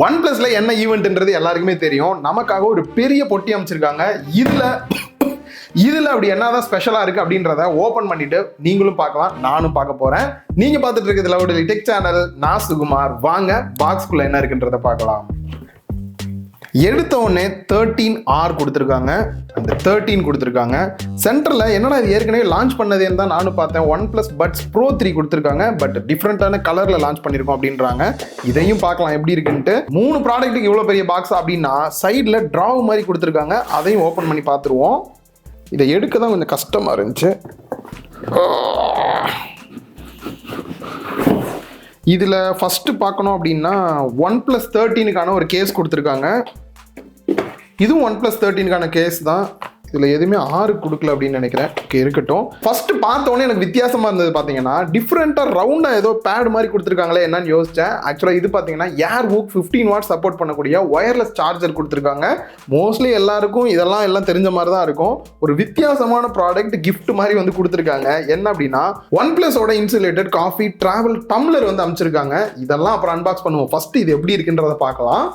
OnePlusல என்ன ஈவென்ட்ன்றது எல்லாருக்குமே தெரியும். நமக்காக ஒரு பெரிய பொட்டி அமைச்சிருக்காங்க. இதுல அப்படி என்னதான் ஸ்பெஷலா இருக்கு அப்படின்றத ஓபன் பண்ணிட்டு நீங்களும் பார்க்கலாம், நானும் பார்க்க போறேன். நீங்க பார்த்துட்டு இருக்கிறதுல ஒரு டெக் சேனல், நான் சுகுமார். வாங்க பாக்ஸ்குள்ள என்ன இருக்குன்றத பார்க்கலாம். எடுத்த உடனே 13R கொடுத்துருக்காங்க. அந்த 13 கொடுத்துருக்காங்க. சென்டரில் என்னடா இது ஏற்கனவே லான்ச் பண்ணதேன்னு தான் நானும் பார்த்தேன். OnePlus Buds Pro 3 கொடுத்துருக்காங்க. பட் டிஃப்ரெண்ட்டான கலரில் லான்ச் பண்ணியிருக்கோம் அப்படின்றாங்க. இதையும் பார்க்கலாம் எப்படி இருக்குன்ட்டு. 3 ப்ராடக்ட்டுக்கு இவ்வளோ பெரிய பாக்ஸ் அப்படின்னா சைடில் ட்ராவ் மாதிரி கொடுத்துருக்காங்க. அதையும் ஓப்பன் பண்ணி பார்த்துருவோம். இதை எடுக்க தான் கொஞ்சம் கஷ்டமாக இருந்துச்சு. இதில் ஃபஸ்ட்டு பார்க்கணும் அப்படின்னா OnePlus 13க்கான ஒரு கேஸ் கொடுத்துருக்காங்க. இதுவும் OnePlus 13க்கான கேஸ் தான். இதில் எதுவுமே 6 கொடுக்கல அப்படின்னு நினைக்கிறேன். ஓகே, இருக்கட்டும். ஃபர்ஸ்ட் பார்த்தோன்னே எனக்கு வித்தியாசமாக இருந்தது. பார்த்தீங்கன்னா டிஃப்ரெண்ட்டாக ரவுண்டாக ஏதோ பேட் மாதிரி கொடுத்துருக்காங்களே என்னன்னு யோசித்தேன். ஆக்சுவலாக இது பார்த்தீங்கன்னா ஏர்வுக் 15 வாட் சப்போர்ட் பண்ணக்கூடிய ஒயர்லெஸ் சார்ஜர் கொடுத்துருக்காங்க. மோஸ்ட்லி எல்லாருக்கும் எல்லாம் தெரிஞ்ச மாதிரி தான் இருக்கும். ஒரு வித்தியாசமான ப்ராடக்ட் கிஃப்ட் மாதிரி வந்து கொடுத்துருக்காங்க. என்ன அப்படின்னா OnePlusோட இன்சுலேட்டட் காஃபி டிராவல் டம்ளர் வந்து அமைச்சிருக்காங்க. இதெல்லாம் அப்புறம் அன்பாக்ஸ் பண்ணுவோம். ஃபர்ஸ்ட் இது எப்படி இருக்குன்றத பார்க்கலாம்.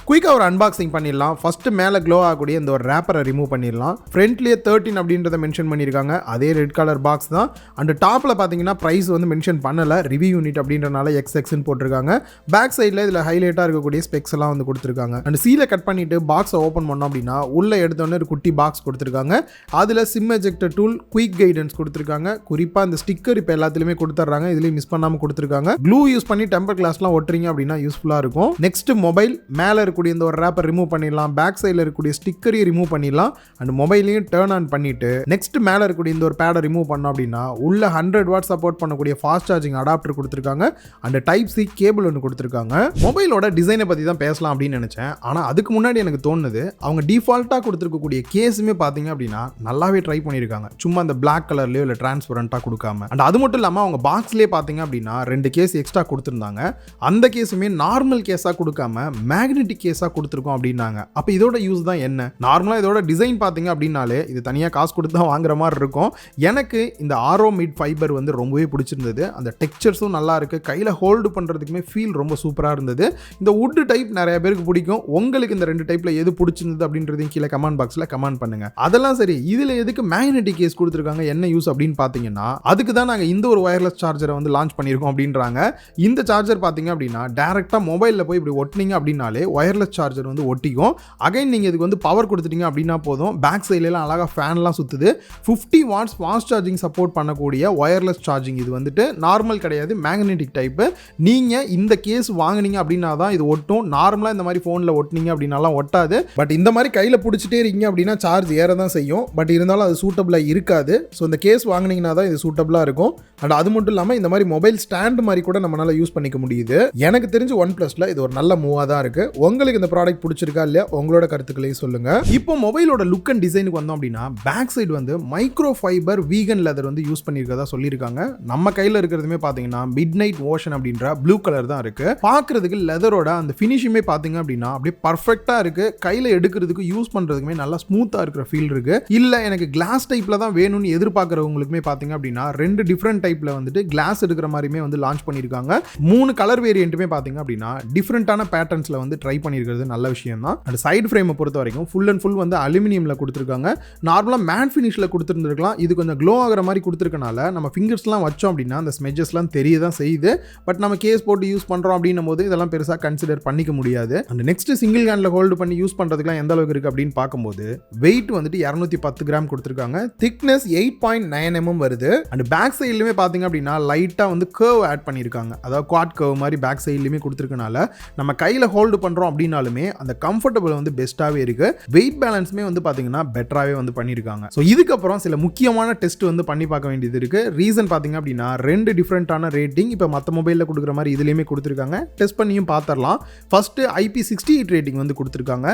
குயிக்காக ஒரு அன்பாக்சிங் பண்ணிடலாம். ஃபஸ்ட்டு மேலே க்ளோ ஆகக்கூடிய இந்த ஒரு ரேப்பரை ரிமூவ் பண்ணிடலாம். ஃப்ரண்ட்லேயே 13 அப்படின்றத மென்ஷன் பண்ணியிருக்காங்க. அதே ரெட் கலர் பாக்ஸ் தான். அண்ட் டாப்பில் பார்த்தீங்கன்னா ப்ரைஸ் வந்து மென்ஷன் பண்ணலை. ரிவ்யூ யூனிட் அப்படின்றனால XX போட்டிருக்காங்க. பேக் சைடில் இதில் ஹைலைட்டாக இருக்கக்கூடிய ஸ்பெக்ஸ் எல்லாம் வந்து கொடுத்துருக்காங்க. அண்ட் சீலை கட் பண்ணிவிட்டு பாக்ஸை ஓப்பன் பண்ணோம் அப்படின்னா உள்ளே எடுத்தோன்னே ஒரு குட்டி பாக்ஸ் கொடுத்துருக்காங்க. அதில் sim ejector tool, quick guidance கொடுத்துருக்காங்க. குறிப்பாக இந்த ஸ்டிக்கர் இப்போ எல்லாத்துலேயுமே கொடுத்துட்றாங்க. இதுலேயும் மிஸ் பண்ணாமல் கொடுத்துருக்காங்க. க்ளூ யூஸ் பண்ணி டெம்பர் கிளாஸ்லாம் ஒட்டுறீங்க அப்படின்னா யூஸ்ஃபுல்லாக இருக்கும். நெக்ஸ்ட் மொபைல் மேலே இருக்கக்கூடிய இந்த ஒரு ரேப்பர் ரிமூவ் பண்ணிடலாம். பேக் சைடில் இருக்கக்கூடிய ஸ்டிக்கரையும் ரிமூவ் பண்ணிடலாம். அண்ட் மொபைலையும் டர்ன் ஆன் பண்ணிட்டு நெக்ஸ்ட் மேலே இருக்கக்கூடிய இந்த ஒரு பேடை ரிமூவ் பண்ணோம் அப்படின்னா உள்ள 100 வாட் சப்போர்ட் பண்ணக்கூடிய ஃபாஸ்ட் சார்ஜிங் அடாப்டர் கொடுத்துருக்காங்க. அண்ட் டைப் சி கேபிள் ஒன்று கொடுத்துருக்காங்க. மொபைலோட டிசைனை பற்றி தான் பேசலாம் அப்படின்னு நினைச்சேன். ஆனால் அதுக்கு முன்னாடி எனக்கு தோணுது, அவங்க டிஃபால்ட்டாக கொடுத்துருக்கக்கூடிய கேஸுமே பார்த்தீங்க அப்படின்னா நல்லாவே ட்ரை பண்ணியிருக்காங்க. சும்மா அந்த பிளாக் கலர்லேயோ இல்லை டிரான்ஸ்பரண்ட்டாக கொடுக்காம. அண்ட் அது மட்டும் இல்லாமல் அவங்க பாக்ஸ்லேயே பார்த்தீங்க அப்படின்னா 2 கேஸ் எக்ஸ்ட்ரா கொடுத்துருந்தாங்க. அந்த கேஸுமே நார்மல் கேஸாக கொடுக்காம மேக்னெட்டிக் கேஸாக கொடுத்துருக்கோம் அப்படின்னாங்க. அப்போ இதோட யூஸ் தான் என்ன? நார்மலாக இதோட டிசைன் பார்த்தீங்க அப்படின்னாலே இது தனியாக காசு கொடுத்து தான் வாங்குற மாதிரி இருக்கும். எனக்கு இந்த ஆரோ மிட் ஃபைபர் வந்து ரொம்பவே பிடிச்சிருந்தது. அந்த டெக்ஸ்சர்ஸும் நல்லா இருக்குது. கையில் ஹோல்டு பண்ணுறதுக்குமே ஃபீல் ரொம்ப சூப்பராக இருந்தது. இந்த வுட் டைப் நிறைய பேருக்கு பிடிக்கும். உங்களுக்கு இந்த 2 டைப்பில் எது பிடிச்சிருந்தது அப்படின்றதையும் கீழே கமெண்ட் பாக்ஸில் கமெண்ட் பண்ணுங்கள். அதெல்லாம் சரி, இதில் எதுக்கு மேக்னெட்டிக் கேஸ் கொடுத்துருக்காங்க, என்ன யூஸ் அப்படின்னு பார்த்தீங்கன்னா அதுக்கு தான் நாங்கள் இந்த ஒரு ஒயர்லெஸ் சார்ஜரை வந்து லான்ச் பண்ணியிருக்கோம் அப்படின்றாங்க. இந்த சார்ஜர் பார்த்தீங்க அப்படின்னா டேரெக்டாக மொபைலில் போய் இப்படி ஒட்டினீங்க அப்படின்னாலே ஒயர்லெஸ் சார்ஜர் வந்து ஒட்டிக்கும். அகைன் நீங்கள் இதுக்கு வந்து பவர் கொடுத்துட்டீங்க அப்படின்னா போதும். பேக் சைட்லாம் அழகாக ஃபேன்லாம் சுற்றுது. 50 வாட்ஸ் ஃபாஸ்ட் சார்ஜிங் சப்போர்ட் பண்ணக்கூடிய ஒயர்லெஸ் சார்ஜிங். இது வந்துட்டு நார்மல் கிடையாது, மேக்னெட்டிக் டைப்பு. நீங்கள் இந்த கேஸ் வாங்கினீங்க அப்படின்னா தான் இது ஒட்டும். நார்மலாக இந்த மாதிரி ஃபோனில் ஒட்டினீங்க அப்படின்னாலாம் ஒட்டாது. பட் இந்த மாதிரி கையில் பிடிச்சிட்டே இருக்கீங்க அப்படின்னா சார்ஜ் ஏற தான் செய்யும். பட் இருந்தாலும் அது சூட்டபிளாக இருக்காது. ஸோ இந்த கேஸ் வாங்கினீங்கன்னா தான் இது சூட்டபிளாக இருக்கும். அண்ட் அது மட்டும் இல்லாமல் இந்த மாதிரி மொபைல் ஸ்டாண்ட் மாதிரி கூட நம்மளால் யூஸ் பண்ணிக்க முடியுது. எனக்கு தெரிஞ்சு OnePlusல இது ஒரு நல்ல மூவாக தான் இருக்குது. உங்களுக்கு இந்த ப்ராடக்ட் பிடிச்சிருக்கா இல்லையா, உங்களோட கருத்துக்களையும் சொல்லுங்க. இப்போ மொபைலோட லுக் அண்ட் டிசைனுக்கு வந்தோம் அப்படின்னா பேக் சைடு வந்து மைக்ரோ ஃபைபர் வீகன் லெதர் வந்து யூஸ் பண்ணியிருக்கதா சொல்லியிருக்காங்க. நம்ம கையில் இருக்கிறதுமே பார்த்தீங்கன்னா மிட் நைட் ஓஷன் அப்படின்ற ப்ளூ கலர் தான் இருக்கு. பார்க்கறதுக்கு லெதரோட அந்த ஃபினிஷுமே பார்த்தீங்க அப்படின்னா அப்படியே பர்ஃபெக்டாக இருக்கு. கையில் எடுக்கிறதுக்கு யூஸ் பண்ணுறதுக்குமே நல்லா ஸ்மூத்தாக இருக்கிற ஃபீல் இருக்கு. இல்லை எனக்கு கிளாஸ் டைப்பில் தான் வேணும்னு எதிர்பார்க்குறவங்களுக்குமே பார்த்தீங்க அப்படின்னா 2 டிஃப்ரெண்ட் டைப்பில் வந்துட்டு கிளாஸ் எடுக்கிற மாதிரியுமே வந்து லான்ச் பண்ணியிருக்காங்க. 3 கலர் வேரியண்ட்டுமே பார்த்தீங்க அப்படின்னா டிஃப்ரெண்ட்டான பேட்டர்ன்ஸில் வந்து ட்ரை பண்ணியிருக்கிறது நல்ல விஷயம் தான். அண்ட் சைடு ஃப்ரேமை பொறுத்த வரைக்கும் ஃபுல் அண்ட் ஃபுல் வந்து அலுமினியமில் கொடுத்துருக்காங்க. நார்மலாக மேட் ஃபினிஷில் கொடுத்துருந்துருக்கலாம். இது கொஞ்சம் க்ளோ ஆகிற மாதிரி கொடுத்துருக்கனால நம்ம ஃபிங்கர்ஸ்லாம் வச்சோம் அப்படின்னா அந்த ஸ்மெஜஸ்லாம் தெரிய தான் செய்யுது. பட் நம்ம கேஸ் போட்டு யூஸ் பண்ணுறோம் அப்படின்னும் போது இதெல்லாம் பெருசாக கன்சிடர் பண்ணிக்க முடியாது. And next single handle hold பண்ணி யூஸ் பண்ணுறதுக்குலாம் எந்த அளவுக்கு இருக்குது அப்படின்னு பார்க்கும்போது வெயிட் வந்துட்டு 210 கிராம் கொடுத்துருக்காங்க. திக்னஸ் 8.9 mm வருது. அண்ட் பேக் சைட்லையுமே பார்த்தீங்க அப்படின்னா லைட்டாக வந்து கர்வ் ஆட் பண்ணியிருக்காங்க. அதாவது குவாட் கர்வ் மாதிரி பேக் சைட்லையுமே கொடுத்துருக்கனால நம்ம கையில் ஹோல்டு பண்ணுறோம் அப்படின்னா அப்படின்னாலுமே அந்த கம்ஃபர்டபுள் வந்து பெஸ்ட்டாகவே இருக்குது. வெயிட் பேலன்ஸுமே வந்து பார்த்தீங்கன்னா பெட்டராகவே வந்து பண்ணியிருக்காங்க. ஸோ இதுக்கப்புறம் சில முக்கியமான டெஸ்ட் வந்து பண்ணி பார்க்க வேண்டியது இருக்குது. ரீசன் பார்த்தீங்க அப்படின்னா 2 டிஃப்ரெண்ட்டான ரேட்டிங் இப்போ மற்ற மொபைலில் கொடுக்குற மாதிரி இதுலேயுமே கொடுத்துருக்காங்க. டெஸ்ட் பண்ணியும் பார்த்துடலாம். ஃபஸ்ட்டு IP68 ரேட்டிங் வந்து கொடுத்துருக்காங்க.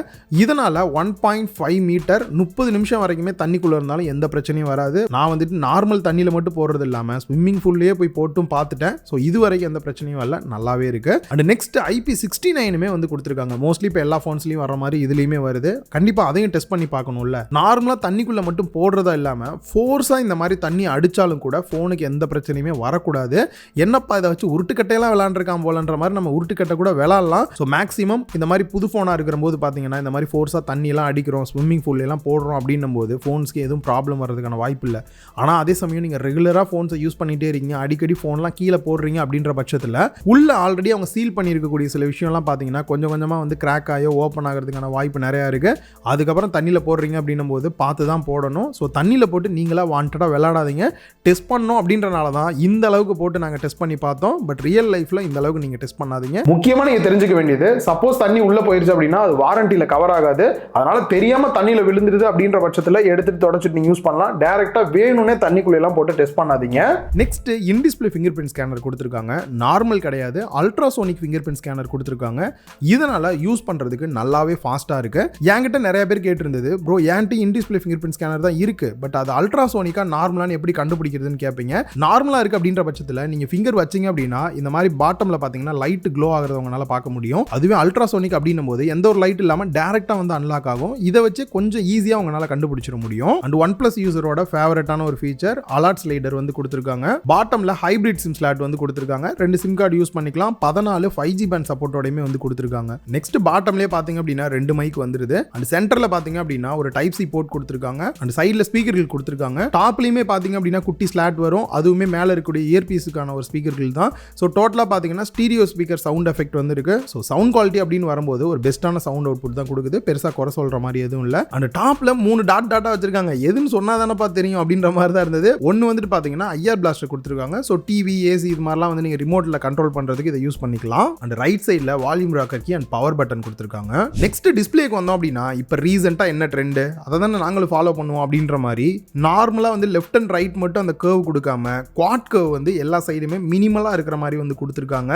இதனால் 1.5 மீட்டர் 30 நிமிஷம் வரைக்குமே தண்ணிக்குள்ளே இருந்தாலும் எந்த பிரச்சனையும் வராது. நான் வந்துட்டு நார்மல் தண்ணியில் மட்டும் போடுறது இல்லாமல் ஸ்விம்மிங் பூல்லேயே போய் போட்டும் பார்த்துட்டேன். ஸோ இது வரைக்கும் எந்த பிரச்சனையும் வரல, நல்லாவே இருக்குது. அண்ட் நெக்ஸ்ட் IP69 வந்து கொடுத்துருக்காங்க. மோஸ்ட்லி இப்போ எல்லா ஃபோன்ஸ்லையும் வர மாதிரி இதுலேயுமே வருது. கண்டிப்பாக அதையும் டெஸ்ட் பண்ணி பார்க்கணும்ல. நார்மலாக தண்ணிக்குள்ளே மட்டும் போடுறதா இல்லாமல் ஃபோர்ஸாக இந்த மாதிரி தண்ணி அடித்தாலும் கூட ஃபோனுக்கு எந்த பிரச்சனையுமே வரக்கூடாது. என்னப்பா இதை வச்சு உருட்டுக்கட்டையெல்லாம் விளாண்டுருக்கான் போலன்ற மாதிரி நம்ம உருட்டுக்கட்டை கூட விளாட்லாம். ஸோ மேக்ஸிமம் இந்த மாதிரி புது ஃபோனாக இருக்கிற போது பார்த்தீங்கன்னா இந்த மாதிரி ஃபோர்ஸாக தண்ணியெல்லாம் அடிக்கிறோம், ஸ்விம்மிங் பூல்லாம் போடுறோம் அப்படின்னும் போது ஃபோன்ஸ்க்கு எதுவும் ப்ராப்ளம் வரதுக்கான வாய்ப்பு இல்லை. ஆனால் அதே சமயம் நீங்கள் ரெகுலராக ஃபோன்ஸை யூஸ் பண்ணிகிட்டே இருக்கீங்க, அடிக்கடி ஃபோன்லாம் கீழே போடுறீங்க அப்படின்ற பட்சத்தில் உள்ள ஆல்ரெடி அவங்க சீல் பண்ணியிருக்கக்கூடிய சில விஷயம்லாம் பார்த்தீங்கன்னா கொஞ்சம் கொஞ்சமாக வந்து கிராக் ஆகி ஓப்பன் ஆகிறதுக்கான வாய்ப்பு நிறையா இருக்குது. அதுக்கப்புறம் தண்ணியில் போடுறீங்க அப்படின்னும் போது பார்த்து தான் போடணும். ஸோ தண்ணியில் போட்டு நீங்களாக வாண்டடாக விளையாடாதீங்க. டெஸ்ட் பண்ணோம் அப்படின்றனால தான் இந்த அளவுக்கு போட்டு நாங்கள் டெஸ்ட் பண்ணி பார்த்தோம். பட் ரியல் லைஃப்பில் இந்த அளவுக்கு நீங்கள் டெஸ்ட் பண்ணாதீங்க. முக்கியமாக நீங்கள் தெரிஞ்சுக்க வேண்டியது, சப்போஸ் தண்ணி உள்ளே போயிருச்சு அப்படின்னா அது வாரண்டியில் கவர் ஆகாது. அதனால தெரியாமல் தண்ணியில் விழுந்துருது அப்படின்ற பட்சத்தில் எடுத்துட்டு தொடச்சிட்டு நீங்கள் யூஸ் பண்ணலாம். டேரெக்டாக வேணும்னே தண்ணிக்குள்ளெல்லாம் போட்டு டெஸ்ட் பண்ணாதீங்க. Next in display finger print scanner கொடுத்துருக்காங்க. நார்மல் கிடையாது, அல்ட்ராசோனிக் ஃபிங்கர் பிரிண்ட் ஸ்கேனர் கொடுத்துருக்காங்க. இதனால் யூஸ் பண்ணுறதுக்கு நல்லாவே ஃபாஸ்ட்டாக இருக்குது. என்கிட்ட நிறைய பேர் கேட்டிருந்தது, ப்ரோ என்கிட்ட in display finger print scanner தான் இருக்குது, பட் அது அல்ட்ராசோனிக்காக நார்மலானு எப்படி கண்டுபிடிக்கிறதுன்னு கேட்பீங்க. நார்மலாக இருக்குது அப்படின்ற பட்சத்தில் நீங்கள் ஃபிங்கர் வச்சிங்க அப்படின்னா இந்த மாதிரி பாட்டமில் பார்த்தீங்கன்னா லைட் க்ளோ ஆகிறத உங்களால் பார்க்க முடியும். அதுவே அல்ட்ராசோனிக் அப்படின்னும் போது எந்த ஒரு லைட் இல்லாமல் டேரெக்டாக வந்து அன்லாக் ஆகும். இதை வச்சு கொஞ்சம் ஈஸியாக உங்களால் கண்டுபிடிச்சிட முடியும். அண்ட் OnePlus யூசரோட ஃபேவரட்டான ஒரு ஃபீச்சர் அலர்ட் ஸ்லைடர் வந்து கொடுத்துருக்காங்க. பாட்டமில் ஹைப்ரிட் சிம் ஸ்லாட் வந்து கொடுத்துருக்காங்க. 2 சிம் கார்டு யூஸ் பண்ணிக்கலாம். 14 5G பேண்ட் சப்போர்ட்டோடையுமே வந்து கொடுத்துருக்காங்க. நெக்ஸ்ட் பாட்டம்லேயே பார்த்தீங்க அப்படின்னா 2 மைக் வந்துருது. அண்ட் சென்டரில் பார்த்தீங்க அப்படின்னா ஒரு டைப் சி போர்ட் கொடுத்துருக்காங்க. அண்ட் சைடில் ஸ்பீக்கர்கள் கொடுத்துருக்காங்க. டாப்லையுமே பார்த்தீங்க அப்படின்னா குட்டி ஸ்லாட் வரும். அதுவுமே மேலே இருக்கக்கூடிய இயர்பீஸுக்கான ஒரு ஸ்பீக்கர்கள் தான். ஸோ டோட்டலாக பார்த்தீங்கன்னா ஸ்டீரியோ ஸ்பீக்கர் சவுண்ட் எஃபெக்ட் வந்து இருக்கு. ஸோ சவுண்ட் குவாலிட்டி அப்படின்னு வரும்போது ஒரு பெஸ்ட்டான சவுண்ட் அவுட்புட் தான் கொடுக்குது. பெருசாக குறை சொல்கிற மாதிரி எதுவும் இல்லை. அண்ட் டாப்பில் 3 டாட்டா வச்சிருக்காங்க. எதுன்னு சொன்னால் தானப்பா தெரியும் அப்படின்ற மாதிரி தான் இருந்தது. ஒன்று வந்துட்டு பார்த்தீங்கன்னா ஐஆர் பிளாஸ்டர் கொடுத்துருக்காங்க. ஸோ டிவி, ஏசி இது மாதிரிலாம் வந்து நீங்கள் ரிமோட்டில் கண்ட்ரோல் பண்ணுறதுக்கு இதை யூஸ் பண்ணிக்கலாம். அண்ட் ரைட் சைடில் volume rocker key and power button கொடுத்துருக்காங்க. நெக்ஸ்ட் டிஸ்பிளேக்கு வந்தோம் அப்படின்னா இப்போ ரீசெண்டாக என்ன ட்ரெண்டு அதை தானே நாங்களும் ஃபாலோ பண்ணுவோம் அப்படின்ற மாதிரி நார்மலாக வந்து லெஃப்ட் அண்ட் ரைட் மட்டும் அந்த கர்வ் கொடுக்காம குவாட் கர்வ் வந்து எல்லா சைடுமே மினிமலாக இருக்கிற மாதிரி வந்து கொடுத்துருக்காங்க.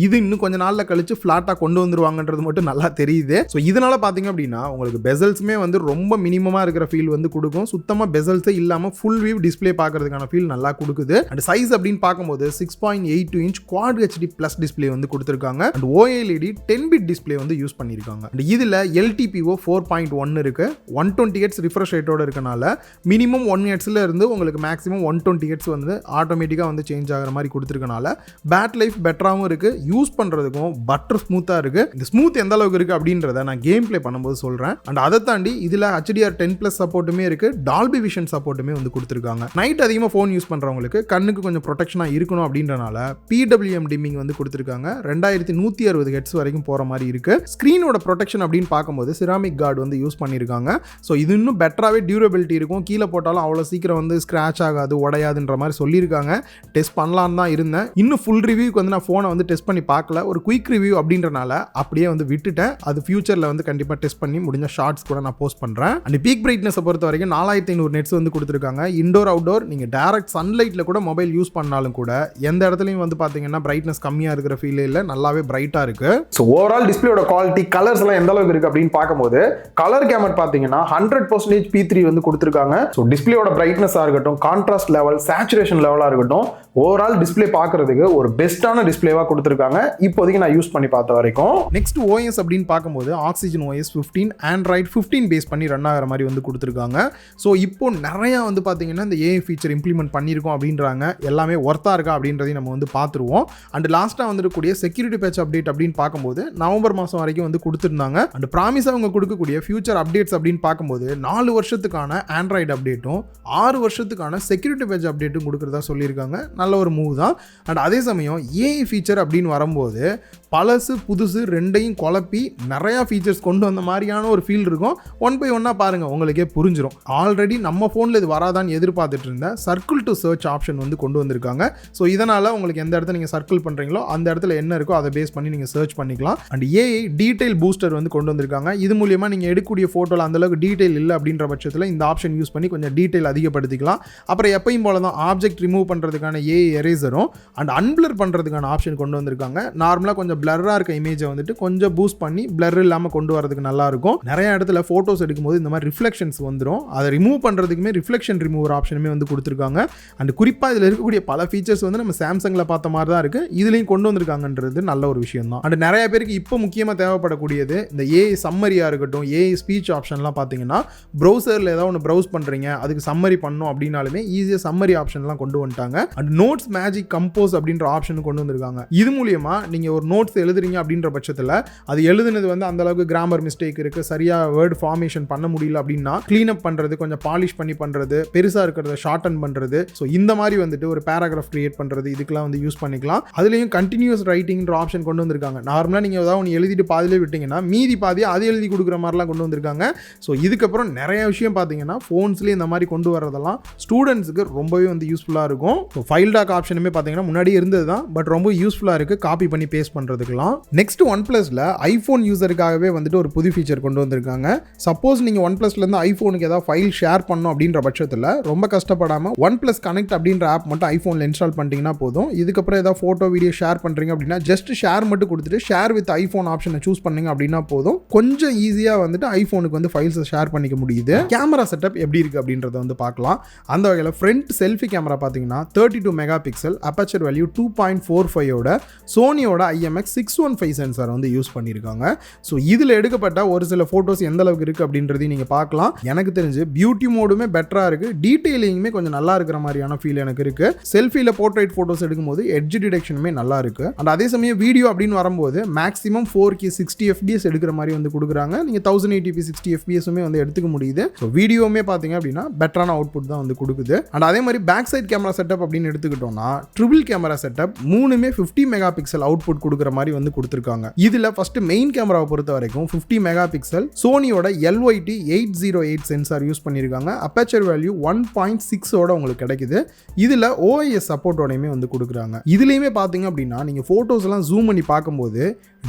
இது இன்னும் கொஞ்சம் நாளில் கழிச்சு ஃப்ளாட்டாக கொண்டு வந்துருவாங்கன்றது மட்டும் நல்லா தெரியுது. ஸோ இதனால் பார்த்தீங்க அப்படின்னா உங்களுக்கு பெசல்ஸுமே வந்து ரொம்ப மினிமமாக இருக்கிற ஃபீல் வந்து கொடுக்கும். சுத்தமாக பெசல்ஸே இல்லாமல் ஃபுல் வியூ டிஸ்பிளே பார்க்கறதுக்கான ஃபீல் நல்லா கொடுக்குது. அண்ட் சைஸ் அப்படின்னு பார்க்கும்போது 6.82 inch quad HD plus display வந்து கொடுத்துருக்காங்க. அண்ட் OLED 10 பிட் டிஸ்பிளே வந்து யூஸ் பண்ணியிருக்காங்க. அண்ட் இதில் LTPO 4.1 இருக்கு. 120 Hz ரிஃப்ரெஷ் ரேட்டோட இருக்கனால மினிமம் 1 Hz இருந்து உங்களுக்கு மேக்ஸிமம் 120 Hz வந்து ஆட்டோமேட்டிக்காக வந்து சேஞ்ச் ஆகிற மாதிரி கொடுத்துருக்கனால பேட் லைஃப் பெட்டராகவும் இருக்குது. யூஸ் பண்ணுறதுக்கும் பட்டர் ஸ்மூத்தாக இருக்குது. இந்த ஸ்மூத் எந்த அளவுக்கு இருக்குது அப்படின்றத நான் கேம் ப்ளே பண்ணும்போது சொல்கிறேன். அண்ட் அதை தாண்டி இதில் HDR 10+ சப்போர்ட்டுமே இருக்குது. டால்பி விஷன் சப்போர்ட்டுமே வந்து கொடுத்துருக்காங்க. நைட் அதிகமாக ஃபோன் யூஸ் பண்ணுறவங்களுக்கு கண்ணுக்கு கொஞ்சம் ப்ரொடெக்ஷனாக இருக்கணும் அப்படின்றனால PWM டிம்மிங் வந்து கொடுத்துருக்காங்க. 2160 Hz வரைக்கும் போகிற மாதிரி இருக்குது. ஸ்க்ரீனோட ப்ரொடெக்ஷன் அப்படின்னு பார்க்கும்போது சிராமிக் கார்டு வந்து யூஸ் பண்ணியிருக்காங்க. ஸோ இது இன்னும் பெட்டராகவே டியூரபிலிட்டி இருக்கும். கீழே போட்டாலும் அவ்வளோ சீக்கிரம் வந்து ஸ்க்ராச் ஆகாது, உடையாதுன்ற மாதிரி சொல்லியிருக்காங்க. டெஸ்ட் பண்ணலான்னு தான் இருந்தேன். இன்னும் ஃபுல் ரிவ்யூக்கு வந்து நான் ஃபோனை வந்து டெஸ்ட் பண்ணி பார்க்கல. ஒரு குயிக் ரிவ்யூ அப்படின்றனால அப்படியே வந்து விட்டுட்டேன். அது ஃபியூச்சரில் வந்து கண்டிப்பாக டெஸ்ட் பண்ணி முடிஞ்ச ஷார்ட்ஸ் கூட நான் போஸ்ட் பண்ணுறேன். அண்ட் பீக் பிரைட்னஸை பொறுத்த வரைக்கும் 4500 நெட்ஸ் வந்து கொடுத்துருக்காங்க. இண்டோர் அவுட்டோர் நீங்கள் டேரக்ட் சன்லைட்டில் கூட மொபைல் யூஸ் பண்ணாலும் கூட எந்த இடத்துலையும் வந்து பார்த்தீங்கன்னா பிரைட்னஸ் கம்மியாக இருக்கிற ஃபீல் இல்லை, நல்லாவே பிரைட்டாக இருக்குது. ஸோ ஓவரால் டிஸ்பிளேயோட குவாலிட்டி, கலர்ஸ் எல்லாம் எந்த அளவுக்கு இருக்குது அப்படின்னு பார்க்கும்போது கலர் கேமரா பார்த்தீங்கன்னா 100% P3 வந்து கொடுத்துருக்காங்க. ஸோ டிஸ்பிளேயோட பிரைட்னஸாக இருக்கட்டும், கான்ட்ராஸ்ட் லெவல், சேச்சுரேஷன் லெவலாக இருக்கட்டும், ஓவரால் டிஸ்பிளே பார்க்கறதுக்கு ஒரு பெஸ்ட்டான டிஸ்பிளேவாக கொடுத்துருக்காங்க இப்போதைக்கு நான் யூஸ் பண்ணி பார்த்த வரைக்கும். நெக்ஸ்ட் OS அப்படின்னு பார்க்கும்போது ஆக்சிஜன் OS 15 Android 15 பேஸ் பண்ணி ரன் ஆகிற மாதிரி வந்து கொடுத்துருக்காங்க. ஸோ இப்போ நிறையா வந்து பார்த்தீங்கன்னா இந்த AI ஃபீச்சர் இம்ப்ளிமெண்ட் பண்ணியிருக்கோம் அப்படின்றாங்க. எல்லாமே ஒர்த்தாக இருக்கா அப்படின்றதையும் நம்ம வந்து பார்த்துருவோம். அண்ட் லாஸ்ட்டாக வந்துருக்கூடிய செக்யூரிட்டி பேட்ச் அப்டேட் அப்படின்னு பார்க்கும்போது நவம்பர் மாதம் வரைக்கும் வந்து கொடுத்துருந்தாங்க. அண்ட் ப்ராமிஸாக அவங்க கொடுக்கக்கூடிய ஃபியூச்சர் அப்டேட்ஸ் அப்படின்னு பார்க்கும்போது 4 வருஷத்துக்கான ஆண்ட்ராய்டு அப்டேட்டும் 6 வருஷத்துக்கான செக்யூரிட்டி பேட்ச் அப்டேட்டும் கொடுக்குறதா சொல்லியிருக்காங்க. நல்ல ஒரு மூவ் தான். அண்ட் அதே சமயம் AI ஃபீச்சர் அப்படின்னு வரும்போது பழசு புதுசு ரெண்டையும் குழப்பி நிறையா ஃபீச்சர்ஸ் கொண்டு வந்த மாதிரியான ஒரு ஃபீல் இருக்கும். ஒன் பை ஒன்னாக பாருங்கள், உங்களுக்கே புரிஞ்சிடும். ஆல்ரெடி நம்ம ஃபோனில் இது வராதான்னு எதிர்பார்த்துட்டு இருந்தேன் சர்க்கிள் டு சர்ச் ஆப்ஷன் வந்து கொண்டு வந்திருக்காங்க. ஸோ இதனால் உங்களுக்கு எந்த இடத்துல நீங்கள் சர்க்கிள் பண்ணுறீங்களோ அந்த இடத்துல என்ன இருக்கோ அதை பேஸ் பண்ணி நீங்கள் சர்ச் பண்ணிக்கலாம். And AI AI detail booster வந்து கொண்டு வந்திருக்காங்க. இது மூலியமா நீங்க எடுக்கக்கூடிய போட்டோல அந்த அளவுக்கு டீடைல் இல்லை அப்படின்ற பட்சத்தில் இந்த ஆப்ஷன் யூஸ் பண்ணி கொஞ்சம் டீடைல் அதிகப்படுத்திக்கலாம். அப்புறம் எப்பயும் போல தான் ஆப்ஜெக்ட் ரிமூவ் பண்றதுக்கான ஏஐ எரேசரும் அண்ட் அன்பிளர் பண்றதுக்கான ஆப்ஷன் கொண்டு வந்திருக்காங்க. நார்மலா கொஞ்சம் பிளர்ரா இருக்க இமேஜை வந்துட்டு கொஞ்சம் பூஸ்ட் பண்ணி பிளர் இல்லாம கொண்டு வரதுக்கு நல்லா இருக்கும். நிறைய இடத்துல போட்டோஸ் எடுக்கும்போது இந்த மாதிரி ரிஃப்ளெக்ஷன்ஸ் வந்துடும். அதை ரிமூவ் பண்றதுக்குமே ரிஃப்ளெக்ஷன் ரிமூவர் ஆப்ஷனுமே வந்து கொடுத்துருக்காங்க. அண்ட் குறிப்பா இதுல இருக்கக்கூடிய பல ஃபீச்சர்ஸ் வந்து நம்ம சாம்சங்ல பார்த்த மாதிரி தான் இருக்கு. இதுலயும் கொண்டு வந்திருக்காங்கன்றது நல்ல ஒரு விஷயம் தான். அண்ட் நிறைய பேருக்கு இப்போ முக்கியமா தேவைப்படக்கூடியது இந்த ஏஐ சம்மரியா இருக்கட்டும், ஏஐ ஸ்பீச் ஆப்ஷன்லாம் பார்த்தீங்கன்னா ப்ரௌசரில் ஏதாவது ஒன்று ப்ரௌஸ் பண்ணுறீங்க, அதுக்கு சம்மரி பண்ணணும் அப்படின்னாலுமே ஈஸியாக சம்மரி ஆப்ஷன்லாம் கொண்டு வந்துட்டாங்க. அண்ட் நோட்ஸ் மேஜிக் கம்போஸ் அப்படின்ற ஆப்ஷன் கொண்டு வந்திருக்காங்க. இது மூலியமா நீங்கள் ஒரு நோட்ஸ் எழுதுறீங்க அப்படின்ற பட்சத்தில் அது எழுதுனது வந்து அந்த அளவுக்கு கிராமர் மிஸ்டேக் இருக்குது, சரியாக வேர்டு ஃபார்மேஷன் பண்ண முடியல அப்படின்னா க்ளீன் அப் பண்ணுறது, கொஞ்சம் பாலிஷ் பண்ணி பண்ணுறது, பெருசாக இருக்கிறத ஷார்டன் பண்ணுறது, ஸோ இந்த மாதிரி வந்துட்டு ஒரு பேராகிராஃப் கிரியேட் பண்ணுறது, இதுக்கெல்லாம் வந்து யூஸ் பண்ணிக்கலாம். அதுலேயும் கண்டினியூஸ் ரைட்டிங்ன்ற ஆப்ஷன் கொண்டு வந்திருக்காங்க. நார்மலாக நீங்கள் ஏதாவது ஒன்று எழுதிட்டு பாதிலே விட்டீங்கன்னா மீதி பாதியை அது எழுதி கொடுக்குற மாதிரிலாம் கொண்டு வந்திருக்காங்க. ஸோ இதுக்கப்புறம் நிறைய விஷயம் பார்த்தீங்கன்னா ஃபோன்ஸ்லேயே இந்த மாதிரி கொண்டு வரதெல்லாம் ஸ்டூடெண்ட்ஸுக்கு ரொம்பவே வந்து யூஸ்ஃபுல்லாக இருக்கும். ஸோ ஃபைல் டாக் ஆப்ஷனுமே பார்த்தீங்கன்னா முன்னாடி இருந்தது தான், பட் ரொம்ப யூஸ்ஃபுல்லாக இருக்குது காப்பி பண்ணி பேஸ்ட் பண்ணுறதுக்குலாம். நெக்ஸ்ட் OnePlusல ஐஃபோன் யூசருக்காகவே வந்துட்டு ஒரு புது ஃபீச்சர் கொண்டு வந்திருக்காங்க. சப்போஸ் நீங்கள் OnePlusலேருந்து ஐஃபோனுக்கு ஏதாவது ஃபைல் ஷேர் பண்ணணும் அப்படின்ற பட்சத்தில் ரொம்ப கஷ்டப்படாமல் OnePlus கனெக்ட் அப்படின்ற ஆப் மட்டும் ஐஃபோனில் இன்ஸ்டால் பண்ணிட்டீங்கன்னா போதும். இதுக்கப்புறம் ஏதாவது ஃபோட்டோ வீடியோ ஷேர் பண்ணுறீங்க அப்படின்னா ஜஸ்ட் ஷேர் மட்டும் கொடுத்துட்டு ஷேர் வித் ஐஃபோன் ஆப்ஷனை சூஸ் பண்ணீங்க அப்படின்னா போதும். கொஞ்சம் ஈஸியாக வந்துட்டு ஐஃபோனுக்கு வந்து ஃபைல்ஸை ஷேர் பண்ணிக்க முடியுது. கேமரா செட்டப் எப்படி இருக்குது அப்படின்றத வந்து பார்க்கலாம். அந்த வகையில் ஃப்ரண்ட் செல்ஃபி கேமரா பார்த்தீங்கன்னா 32 மெகா பிக்சல், அப்பச்சர் வேல்யூ 2.45ஓட சோனியோட IMX615 சென்சார் வந்து யூஸ் பண்ணியிருக்காங்க. ஸோ இதில் எடுக்கப்பட்ட ஒரு சில ஃபோட்டோஸ் எந்த அளவுக்கு இருக்குது அப்படின்றதையும் நீங்கள் பார்க்கலாம். எனக்கு தெரிஞ்சு பியூட்டி மோடுமே பெட்டராக இருக்குது, டீட்டெயிலிங்குமே கொஞ்சம் நல்லா இருக்கிற மாதிரியான ஃபீல் எனக்கு இருக்குது. செல்ஃபியில் போர்ட்ரேட் ஃபோட்டோஸ் எடுக்கும்போது எட்ஜ் டிடெக்ஷனுமே நல்லா இருக்குது. அண்ட் அதே சமயம் வீடியோ அப்படின்னு வரும்போது மேக்ஸிமம் 4K 60 FPS எடுக்கிற மாதிரி வந்து கொடுக்குறாங்க. நீங்கள் 1080p 60 FPSமே வந்து எடுத்துக்க முடியுது. ஸோ வீடியோவுமே பார்த்தீங்க அப்படின்னா பெட்டரான அவுட்புட் தான் வந்து கொடுக்குது. அண்ட் அதே மாதிரி பேக் சைட் கேமரா செட்டப் அப்படின்னு எடுத்துக்கிட்டோம்னா ட்ரிபிள் கேமரா செட்டப் மூணுமே 50 மெகா பிக்சல் அவுட்புட் கொடுக்குற மாதிரி வந்து கொடுத்துருக்காங்க. இதில் ஃபர்ஸ்ட் மெயின் கேமராவை பொறுத்த வரைக்கும் 50 மெகா பிக்சல் சோனியோட LYT 808 சென்சார் யூஸ் பண்ணியிருக்காங்க. அப்பச்சர் வேல்யூ 1.6ஓட உங்களுக்கு கிடைக்குது. இதில் OIS சப்போர்ட்டோடையுமே வந்து கொடுக்குறாங்க. இதுலேயுமே பார்த்தீங்க அப்படின்னா நீங்கள் ஃபோட்டோஸ் எல்லாம் ஜூம் பண்ணி பார்க்கும்போது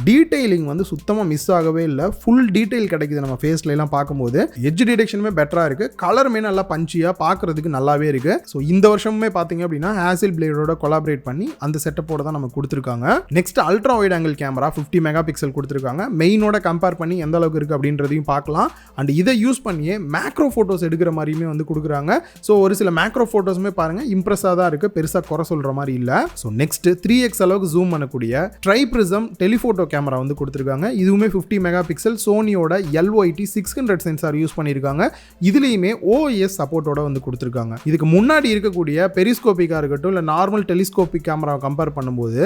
டீடைலிங் வந்து சுத்தமாக மிஸ் ஆகவே இல்லை, ஃபுல் டீடைல் கிடைக்குது. நம்ம ஃபேஸ்ல எல்லாம் பார்க்கும்போது எட்ஜ் டிடெக்ஷனுமே பெட்டராக இருக்குது, கலருமே நல்லா பஞ்சியாக பார்க்குறதுக்கு நல்லாவே இருக்குது. ஸோ இந்த வருஷமே பார்த்தீங்க அப்படின்னா ஹேசில் பிளேடோட கொலாபரேட் பண்ணி அந்த செட்டப்போட தான் நம்ம கொடுத்துருக்காங்க. Next ultra wide angle camera 50 mega pixel கொடுத்துருக்காங்க. மெயினோட கம்பேர் பண்ணி எந்த அளவுக்கு இருக்குது அப்படின்றதையும் பார்க்கலாம். அண்ட் இதை யூஸ் பண்ணியே மேக்ரோ ஃபோட்டோஸ் எடுக்கிற மாதிரியுமே வந்து கொடுக்குறாங்க. ஸோ ஒரு சில மேக்ரோ ஃபோட்டோஸுமே பாருங்கள் இம்ப்ரெஸ்ஸாக தான் இருக்குது, பெருசாக குறை சொல்கிற மாதிரி இல்லை. ஸோ நெக்ஸ்ட் 3x அளவுக்கு ஜூம் பண்ணக்கூடிய ட்ரைப்ரிசம் டெலிஃபோட்டோ கேமரா வந்து கொடுத்துருக்காங்க. இதுவுமே 50 மெகா பிக்சல் சோனியோட LYT 600 சென்சார் யூஸ் பண்ணியிருக்காங்க. இதுலேயுமே OIS சப்போர்ட்டோட வந்து கொடுத்துருக்காங்க. இதுக்கு முன்னாடி இருக்கக்கூடிய பெரிஸ்கோபிக்காக இருக்கட்டும் இல்லை நார்மல் டெலிஸ்கோபிக் கேமராவை கம்பேர் பண்ணும்போது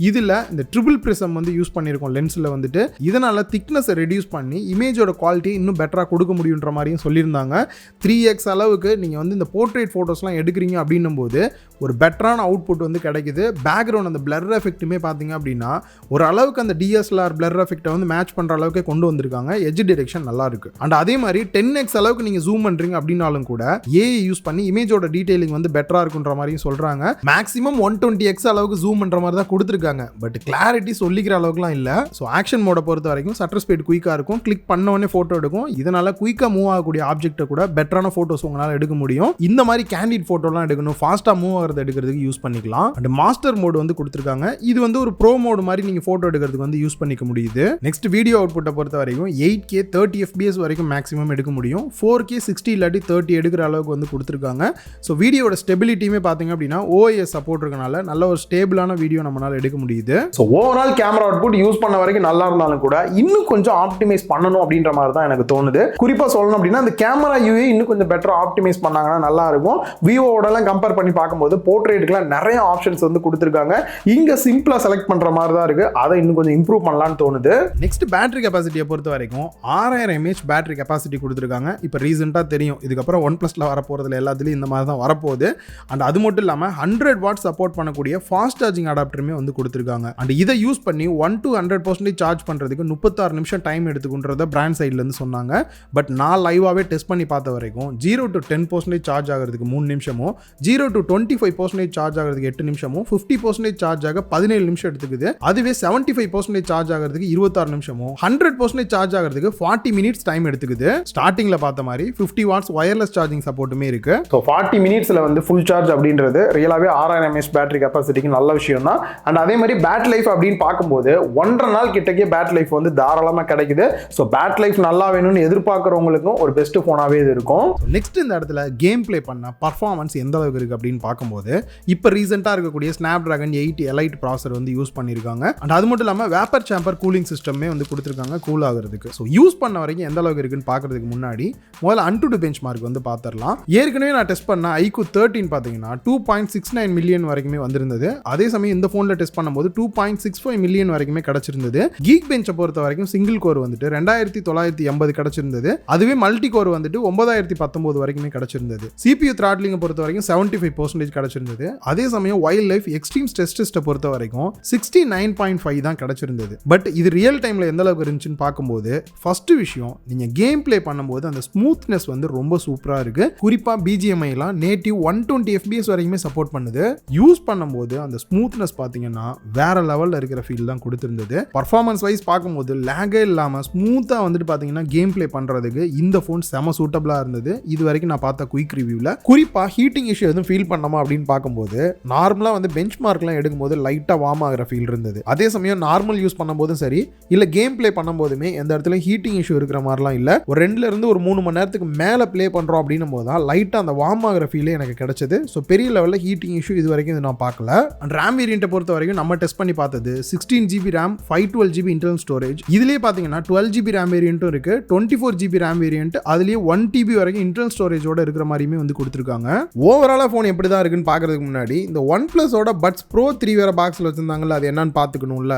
இதில் இந்த ட்ரிபிள் பிரிசம் வந்து யூஸ் பண்ணியிருக்கோம் லென்ஸில் வந்துட்டு. இதனால் திக்னஸை ரெடியூஸ் பண்ணி இமேஜோட குவாலிட்டி இன்னும் பெட்டராக கொடுக்க முடியுன்ற மாதிரியும் சொல்லியிருந்தாங்க. 3x அளவுக்கு நீங்கள் வந்து இந்த போர்ட்ரேட் ஃபோட்டோஸ்லாம் எடுக்கிறீங்க அப்படின்னும் போது ஒரு பெட்டரான அவுட்புட் வந்து கிடைக்குது. பேக்ரவுண்ட் அந்த பிளர் எஃபெக்ட்டுமே பார்த்தீங்க அப்படின்னா ஒரு அளவுக்கு அந்த DSLR பிளர் எஃபெக்ட்டை வந்து மேட்ச் பண்ணுற அளவுக்கு கொண்டு வந்திருக்காங்க. எட்ஜ் டிடெக்ஷன் நல்லா இருக்கு. அண்ட் அதே மாதிரி 10x அளவுக்கு நீங்கள் ஜூம் பண்ணுறீங்க அப்படின்னாலும் கூட AI யூஸ் பண்ணி இமேஜோட டீடைலிங் வந்து பெட்டராக இருக்குன்ற மாதிரியும் சொல்கிறாங்க. மேக்ஸிமம் 120x அளவுக்கு ஜூம் பண்ணுற மாதிரி தான் கொடுத்துருக்காங்க, பட் கிளாரிட்டி சொல்லிக்கிற அளவுக்குலாம் இல்லை. ஸோ ஆக்ஷன் மோட பொறுத்த வரைக்கும் சட்டர் ஸ்பீட் குயிக்காக இருக்கும், கிளிக் பண்ண உடனே ஃபோட்டோ எடுக்கும். இதனால் குயிக்காக மூவ் ஆகக்கூடிய ஆப்ஜெக்ட்டை கூட பெட்டரான ஃபோட்டோஸ் உங்களால் எடுக்க முடியும். இந்த மாதிரி கேண்டிட் ஃபோட்டோலாம் எடுக்கணும், ஃபாஸ்ட்டாக மூவ் ஆகிறத எடுக்கிறதுக்கு யூஸ் பண்ணிக்கலாம். அண்ட் மாஸ்டர் மோடு வந்து கொடுத்துருக்காங்க. இது வந்து ஒரு ப்ரோ மோடு மாதிரி நீங்கள் ஃபோட்டோ எடுக்கிறதுக்கு வந்து யூஸ் பண்ணிக்க முடியுது. நெக்ஸ்ட் வீடியோ அவுட்புட்டை பொறுத்த வரைக்கும் 8K 30 FPS வரைக்கும் மேக்ஸிமம் எடுக்க முடியும். 4K 60 இல்லாட்டி 30 எடுக்கிற அளவுக்கு வந்து கொடுத்துருக்காங்க. ஸோ வீடியோட ஸ்டெபிலிட்டியுமே பார்த்தீங்க அப்படின்னா OIS சப்போர்ட் இருக்கனால நல்ல ஒரு ஸ்டேபிளான வீடியோ நம்மளால எடுக்க முடியுது. So overall camera output use பண்ண வரைக்கும் நல்லா இருந்தாலும் கூட இன்னும் கொஞ்சம் ஆப்டிமைஸ் பண்ணணும் அப்படின்ற மாதிரி தான் எனக்கு தோணுது. குறிப்பாக சொல்லணும் அப்படின்னா அந்த கேமரா யூஏ இன்னும் கொஞ்சம் பெட்டரா ஆப்டிமைஸ் பண்ணாங்கன்னா நல்லா இருக்கும். விவோவோடலாம் கம்பேர் பண்ணி பார்க்கும்போது போர்ட்ரேட்டுக்குலாம் நிறைய ஆப்ஷன்ஸ் வந்து கொடுத்துருக்காங்க. இங்கே சிம்பிளாக செலக்ட் பண்ணுற மாதிரி தான் இருக்குது. அதை இன்னும் கொஞ்சம் இம்ப்ரூவ் பண்ணலான்னு தோணுது. நெக்ஸ்ட் பேட்டரி கெப்பாசிட்டியை பொறுத்த வரைக்கும் 6000 mAh பேட்டரி கெப்பாசிட்டி கொடுத்துருக்காங்க. இப்போ ரீசெண்டாக தெரியும் இதுக்கப்புறம் OnePlusல வரப்போகிறதுல எல்லாத்துலேயும் இந்த மாதிரி தான் வரப்போகுது. அண்ட் அது மட்டும் இல்லாமல் 100 வாட் சப்போர்ட் பண்ணக்கூடிய ஃபாஸ்ட் சார்ஜிங் அடாப்டருமே வந்து கொடுத்துருக்காங்க. அண்ட் இதை யூஸ் பண்ணி 1 to 100% சார்ஜ் பண்ணுறதுக்கு 36 நிமிஷம் டைம் எடுத்துக்குன்றத பிராண்ட் சைட்லேருந்து சொன்னாங்க. பட் நான் லைவாகவே டெஸ்ட் பண்ணி பார்த்த வரைக்கும் 0 to 10% சார்ஜ் ஆகிறதுக்கு 3 நிமிஷமும், 0 to 25% சார்ஜ் ஆகிறதுக்கு 8 நிமிஷமும், 50% சார்ஜ் ஆக 17 நிமிஷம் எடுத்துக்குது. அதுவே 75% 90% சார்ஜ் ஆகிறதுக்கு 26 நிமிஷமும் 100% சார்ஜ் ஆகிறதுக்கு 40 மினிட்ஸ் டைம் எடுத்துக்குது. ஸ்டார்டிங்ல பார்த்த மாதிரி 50 வாட்ஸ் ஒயர்லெஸ் சார்ஜிங் சப்போர்ட்டுமே இருக்கு. ஸோ 40 மினிட்ஸ்ல வந்து ஃபுல் சார்ஜ் அப்படின்றது ரியலாவே 6000 mAh பேட்டரி கெப்பாசிட்டிக்கு நல்ல விஷயம் தான். அண்ட் அதே மாதிரி பேட்டரி லைஃப் அப்படின்னு பார்க்கும்போது 1.5 நாள் கிட்டக்கே பேட்டரி லைஃப் வந்து தாராளமாக கிடைக்குது. ஸோ பேட்டரி லைஃப் நல்லா வேணும்னு எதிர்பார்க்குறவங்களுக்கும் ஒரு பெஸ்ட் ஃபோனாகவே இது இருக்கும். நெக்ஸ்ட் இந்த இடத்துல கேம் பிளே பண்ண பர்ஃபார்மன்ஸ் எந்த அளவுக்கு இருக்கு அப்படின்னு பார்க்கும்போது இப்போ ரீசெண்டாக இருக்கக்கூடிய Snapdragon 8 Elite ப்ராசர் வந்து யூஸ் பண்ணியிருக்காங்க. அண்ட் அது மட்டும் இல்லாமல் வேப்பர் சேம்பர் கூலிங் சிஸ்டமே வந்து கொடுத்துருக்காங்க கூல் ஆகிறதுக்கு. ஸோ யூஸ் பண்ண வரைக்கும் எந்த அளவுக்கு இருக்குன்னு பார்க்கறதுக்கு முன்னாடி முதல்ல அன்டு பெஞ்ச் மார்க் வந்து பார்த்துடலாம். ஏற்கனவே நான் டெஸ்ட் பண்ண iQOO 13 பார்த்தீங்கன்னா 2.69 மில்லியன் வரைக்குமே வந்திருந்தது. அதே சமயம் இந்த ஃபோனில் டெஸ்ட் பண்ணும்போது 2.65 மில்லியன் வரைக்குமே கிடைச்சிருந்தது. கீக் பெஞ்சை பொறுத்த வரைக்கும் சிங்கிள் கோர் வந்துட்டு 2980 கிடைச்சிருந்தது. அதுவே மல்டி கோர் வந்துட்டு 9019 வரைக்குமே கிடைச்சிருந்தது. CPU த்ராட்லிங்கை பொறுத்த வரைக்கும் 75% கிடைச்சிருந்தது. அதே சமயம் வைல்ட் லைஃப் எக்ஸ்ட்ரீம் ஸ்ட்ரெஸ் டெஸ்ட்டை பொறுத்த வரைக்கும் 69.5 தான் கிடைச்சிருந்தது. பட் இது ரியல் டைம்ல எந்த அளவுக்கு இருந்துச்சுன்னு பார்க்கும்போது ஃபர்ஸ்ட் விஷயம் நீங்க கேம் பிளே பண்ணும்போது அந்த ஸ்மூத்னஸ் வந்து ரொம்ப சூப்பரா இருக்கு. குறிப்பா BGMI எல்லாம் நேட்டிவ் 120 FPS வரைக்குமே சப்போர்ட் பண்ணுது. யூஸ் பண்ணும்போது அந்த ஸ்மூத்னஸ் பாத்தீங்கன்னா வேற லெவல்ல இருக்கிற ஃபீல் தான் கொடுத்திருந்தது. பர்ஃபார்மன்ஸ் வைஸ் பார்க்கும்போது லேகே இல்லாம ஸ்மூத்தா வந்துட்டு பாத்தீங்கன்னா கேம் பிளே பண்றதுக்கு இந்த ஃபோன் செம சூட்டபிளா இருந்தது. இது வரைக்கும் நான் பார்த்த குயிக் ரிவ்யூல. குறிப்பா ஹீட்டிங் இஷ்யூ எதுவும் ஃபீல் பண்ணாமா அப்படின்னு பார்க்கும்போது நார்மலா வந்து பெஞ்ச் மார்க்லாம் எடுக்கும்போது லைட்டா வார்ம் ஆகிற ஃபீல் இருந்தது. அதே சமயம் நார்மல் யூஸ் பண்ணும்போதும் சரி இல்ல கேம் பிளே பண்ணும்போதுமே எந்த இடத்துல ஹீட்டிங் இஷ்யூ இருக்கிற மாதிரிலாம் இல்ல. ஒரு 2ல இருந்து ஒரு 3 மணி நேரத்துக்கு மேல பிளே பண்றோம் அப்படின்னும் போது தான் லைட்டா அந்த வார்ம் ஆகிற ஃபீலே எனக்கு கிடைச்சது. ஸோ பெரிய லெவல்ல ஹீட்டிங் இஷ்யூ இது வரைக்கும் இது நான் பார்க்கல. அண்ட் RAM வேரியண்ட்டை பொறுத்த வரைக்கும் நம்ம டெஸ்ட் பண்ணி பார்த்தது 16GB RAM 512GB internal storage. இதுலயே பாத்தீங்கன்னா 12GB RAM வேரியண்ட்டும் இருக்கு, 24GB RAM வேரியண்ட், அதுலயே 1TB வரைக்கும் இன்டர்னல் ஸ்டோரேஜோட இருக்கிற மாதிரியுமே வந்து கொடுத்துருக்காங்க. ஓவராலா ஃபோன் எப்படி தான் இருக்குன்னு பார்க்கறதுக்கு முன்னாடி இந்த OnePlus ஓட Buds Pro 3 வேற பாக்ஸ்ல வச்சிருந்தாங்கல்ல, அது என்னன்னு பார்த்துக்கணும்ல.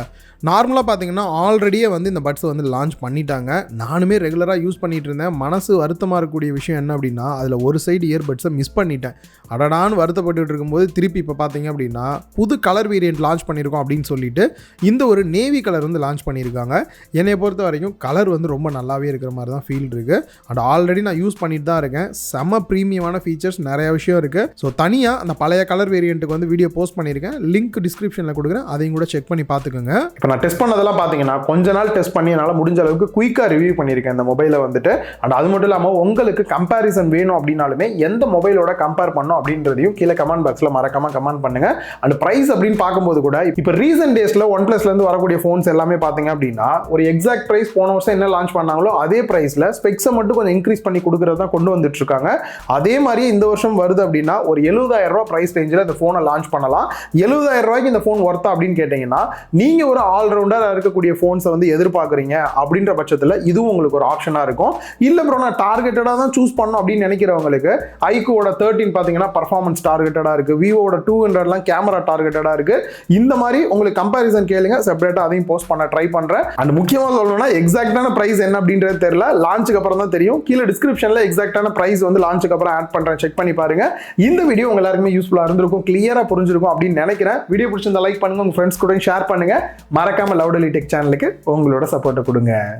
நார்மலாக பார்த்தீங்கன்னா ஆல்ரெடியே வந்து இந்த பட்ஸை வந்து லான்ச் பண்ணிட்டாங்க. நானுமே ரெகுலராக யூஸ் பண்ணிட்டு இருந்தேன். மனசு வருத்தமாக இருக்கக்கூடிய விஷயம் என்ன அப்படின்னா அதில் ஒரு சைடு இயர்பட்ஸை மிஸ் பண்ணிட்டேன். அடடான்னு வருத்தப்பட்டு இருக்கும்போது திருப்பி இப்போ பார்த்தீங்க அப்படின்னா புது கலர் வேரியன்ட் லான்ச் பண்ணியிருக்கோம் அப்படின்னு சொல்லிட்டு இந்த ஒரு நேவி கலர் வந்து லான்ச் பண்ணியிருக்காங்க. என்னை பொறுத்த வரைக்கும் கலர் வந்து ரொம்ப நல்லாவே இருக்கிற மாதிரி தான் ஃபீல் இருக்குது. அண்ட் ஆல்ரெடி நான் யூஸ் பண்ணிட்டு தான் இருக்கேன். செம ப்ரீமியமான ஃபீச்சர்ஸ் நிறைய விஷயம் இருக்குது. ஸோ தனியாக அந்த பழைய கலர் வேரியண்ட்டுக்கு வந்து வீடியோ போஸ்ட் பண்ணியிருக்கேன். லிங்க் டிஸ்கிரிப்ஷனில் கொடுக்குறேன், அதையும் கூட செக் பண்ணி பார்த்துக்கோங்க. நான் டெஸ்ட் பண்ணதெல்லாம் பார்த்தீங்கன்னா கொஞ்ச நாள் டெஸ்ட் பண்ணி என்னால் முடிஞ்ச அளவுக்கு குயிக்காக ரிவ்யூ பண்ணியிருக்கேன் இந்த மொபைலை வந்துட்டு. அண்ட் அது மட்டும் இல்லாமல் உங்களுக்கு கம்பேரிசன் வேணும் அப்படின்னாலுமே எந்த மொபைலோட கம்பேர் பண்ணோம் அப்படின்றதையும் கீழே கமெண்ட் பாக்ஸில் மறக்காம கமெண்ட் பண்ணுங்க. அண்ட் பிரைஸ் அப்படின்னு பார்க்கும்போது கூட இப்போ ரீசெண்ட் டேஸில் OnePlusலேருந்து வரக்கூடிய ஃபோன்ஸ் எல்லாமே பார்த்தீங்க அப்படின்னா ஒரு எக்ஸாக்ட் பிரைஸ் போன வருஷம் என்ன லான்ச் பண்ணாங்களோ அதே பிரைஸில் ஸ்பெக்ஸை மட்டும் கொஞ்சம் இன்க்ரீஸ் பண்ணி கொடுக்குறது தான் கொண்டு வந்துட்டு இருக்காங்க. அதே மாதிரி இந்த வருஷம் வருது அப்படின்னா ஒரு 70,000 ரூபாய் பிரைஸ் ரேஞ்சில் இந்த ஃபோனை லான்ச் பண்ணலாம். 70,000 ரூபாய்க்கு இந்த ஃபோன் ஒர்த்தா அப்படின்னு கேட்டீங்கன்னா நீங்க ஒரு ஆல்ரவுண்டர் இருக்கக்கூடிய போன்ஸை வந்து எதிர்பார்க்குறீங்க அப்படின்ற பட்சத்தில் இதுவும் உங்களுக்கு ஒரு ஆப்ஷனாக இருக்கும். இல்லை ப்ரோ நான் டார்கெட்டடாக தான் சூஸ் பண்ணணும் அப்படின்னு நினைக்கிறவங்களுக்கு iQOOட 13 பார்த்தீங்கன்னா பர்ஃபார்மன்ஸ் டார்கெட்டடாக இருக்குது, விவோட 200லாம் கேமரா டார்கெட்டடாக இருக்குது. இந்த மாதிரி உங்களுக்கு கம்பேரிசன் கேளுங்க, செப்பரேட்டாக அதையும் போஸ்ட் பண்ண ட்ரை பண்ணுறேன். அண்ட் முக்கியமாக சொல்லணும்னா எக்ஸாக்டான ப்ரைஸ் என்ன அப்படின்றது தெரியல, லான்ச்சுக்கு அப்புறம் தான் தெரியும். கீழே டிஸ்கிரிப்ஷனில் எக்ஸாக்டான ப்ரைஸ் வந்து லான்ச்சுக்கு அப்புறம் ஆட் பண்ணுறேன், செக் பண்ணி பாருங்க. இந்த வீடியோ உங்க எல்லாருக்குமே யூஸ்ஃபுல்லாக இருந்திருக்கும், கிளியராக புரிஞ்சிருக்கும் அப்படின்னு நினைக்கிறேன். வீடியோ பிடிச்சிருந்தா லைக் பண்ணுங்க, உங்க ஃப்ரெண்ட்ஸ் கூட ஷேர் பண்ணுங்க. மறக்காம லவுடலி டெக் சேனலுக்கு உங்களோட சப்போர்ட்டை கொடுங்க.